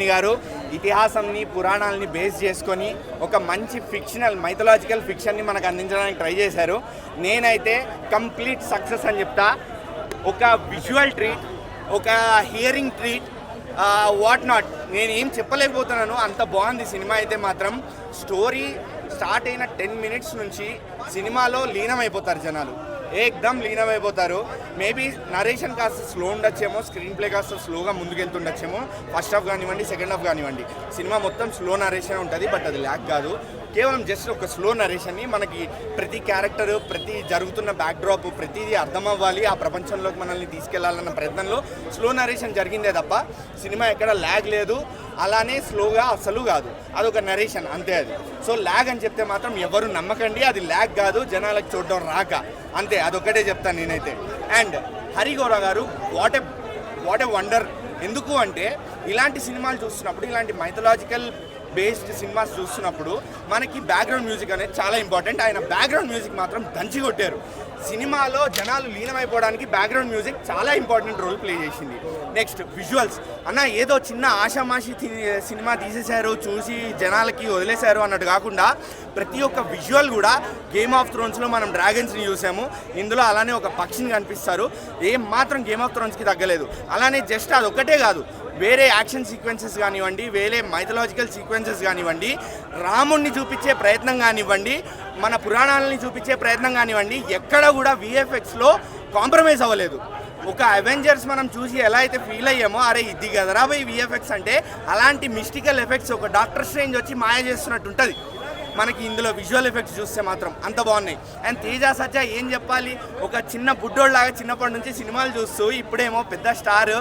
త్రివేణి గారు ఇతిహాసాన్ని పురాణాలని బేస్ చేసుకొని ఒక మంచి ఫిక్షనల్ మైథలాజికల్ ఫిక్షన్ని మనకు అందించడానికి ట్రై చేశారు. నేనైతే కంప్లీట్ సక్సెస్ అని చెప్తా. ఒక విజువల్ ట్రీట్, ఒక హియరింగ్ ట్రీట్, వాట్ నాట్, నేను ఏం చెప్పలేకపోతున్నాను, అంత బాగుంది సినిమా అయితే మాత్రం. స్టోరీ స్టార్ట్ అయిన 10 minutes నుంచి సినిమాలో లీనమైపోతారు జనాలు, ఏకదమ్ లీనమైపోతారు. మేబీ నరేషన్ కాస్త స్లో ఉండొచ్చేమో, స్క్రీన్ ప్లే కాస్త స్లోగా ముందుకెళ్తుండొచ్చేమో. ఫస్ట్ హాఫ్ కానివ్వండి, సెకండ్ హాఫ్ కానివ్వండి, సినిమా మొత్తం స్లో నరేషన్ ఉంటుంది. బట్ అది ల్యాక్ కాదు, కేవలం జస్ట్ ఒక స్లో నరేషన్ని మనకి ప్రతి క్యారెక్టర్, ప్రతి జరుగుతున్న బ్యాక్డ్రాప్, ప్రతిదీ అర్థం అవ్వాలి, ఆ ప్రపంచంలోకి మనల్ని తీసుకెళ్లాలన్న ప్రయత్నంలో స్లో నరేషన్ జరిగిందే తప్ప సినిమా ఎక్కడ ల్యాగ్ లేదు. అలానే స్లోగా అసలు కాదు, అదొక నరేషన్ అంతే. అది సో ల్యాగ్ అని చెప్తే మాత్రం ఎవరు నమ్మకండి, అది ల్యాగ్ కాదు, జనాలకు చూడడం రాక అంతే, అదొక్కటే చెప్తాను నేనైతే. అండ్ హరిగౌర గారు వాట్ ఏ వండర్. ఎందుకు అంటే ఇలాంటి సినిమాలు చూస్తున్నప్పుడు, ఇలాంటి మైథలాజికల్ బేస్డ్ సినిమాస్ చూస్తున్నప్పుడు మనకి బ్యాక్గ్రౌండ్ మ్యూజిక్ అనేది చాలా ఇంపార్టెంట్. ఆయన బ్యాక్గ్రౌండ్ మ్యూజిక్ మాత్రం దంచి కొట్టారు. సినిమాలో జనాలు లీనమైపోవడానికి బ్యాక్గ్రౌండ్ మ్యూజిక్ చాలా ఇంపార్టెంట్ రోల్ ప్లే చేసింది. నెక్స్ట్ విజువల్స్ అన్న, ఏదో చిన్న ఆషామాషి సినిమా తీసేశారు, చూసి జనాలకి వదిలేశారు అన్నట్టు కాకుండా ప్రతి ఒక్క విజువల్ కూడా గేమ్ ఆఫ్ థ్రోన్స్లో మనం డ్రాగన్స్ని చూసాము, ఇందులో అలానే ఒక పక్షిని కనిపిస్తారు. ఏం మాత్రం గేమ్ ఆఫ్ థ్రోన్స్కి తగ్గలేదు. అలానే జస్ట్ అదొక్కటే కాదు, వేరే యాక్షన్ సీక్వెన్సెస్ కానివ్వండి, వేరే మైథలాజికల్ సీక్వెన్సెస్ కానివ్వండి, రాముణ్ణి చూపించే ప్రయత్నం కానివ్వండి, మన పురాణాలని చూపించే ప్రయత్నం కానివ్వండి, ఎక్కడ కూడా విఎఫ్ఎక్స్లో కాంప్రమైజ్ అవ్వలేదు. ఒక అవెంజర్స్ మనం చూసి ఎలా అయితే ఫీల్ అయ్యామో, అరే ఇది కదరా పోయి విఎఫ్ఎక్స్ అంటే, అలాంటి మిస్టికల్ ఎఫెక్ట్స్ ఒక డాక్టర్ స్ట్రేంజ్ వచ్చి మాయ చేస్తున్నట్టు ఉంటుంది మనకి ఇందులో విజువల్ ఎఫెక్ట్స్ చూస్తే మాత్రం అంత బాగున్నాయి. అండ్ తేజ సజ్జా ఏం చెప్పాలి, ఒక చిన్న బుడ్డోళ్ళలాగా చిన్నప్పటి నుంచి సినిమాలు చూస్తూ ఇప్పుడేమో పెద్ద star,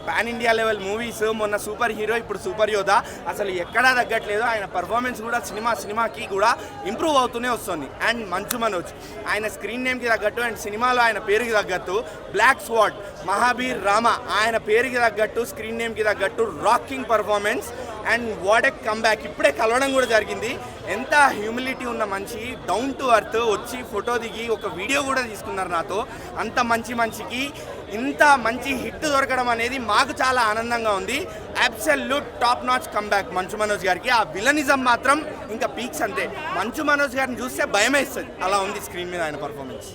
pan India level movies, మొన్న సూపర్ హీరో, ఇప్పుడు సూపర్ యోధా, అసలు ఎక్కడా తగ్గట్లేదు. ఆయన పర్ఫార్మెన్స్ కూడా సినిమాకి కూడా ఇంప్రూవ్ అవుతూనే వస్తుంది. అండ్ మంచు మనోజ్ ఆయన స్క్రీన్ నేమ్కి తగ్గట్టు అండ్ సినిమాలో ఆయన పేరుకి తగ్గట్టు బ్లాక్ స్వాడ్, మహాబీర్ రామ ఆయన పేరుకి తగ్గట్టు, స్క్రీన్ నేమ్కి తగ్గట్టు rocking performance. And what a comeback, ఇప్పుడే కలవడం కూడా జరిగింది. ఎంత హ్యూమిలిటీ ఉన్న మనిషి, డౌన్ టు అర్త్, వచ్చి ఫోటో దిగి ఒక వీడియో కూడా తీసుకున్నారు నాతో. అంత మంచికి ఇంత మంచి హిట్ దొరకడం అనేది మాకు చాలా ఆనందంగా ఉంది. Absolute top notch comeback Manchu Manoj గారికి. ఆ విలనిజం మాత్రం ఇంకా పీక్స్ అంతే. మంచు మనోజ్ గారిని చూస్తే భయం వేస్తుంది, అలా ఉంది స్క్రీన్ మీద ఆయన పర్ఫార్మెన్స్.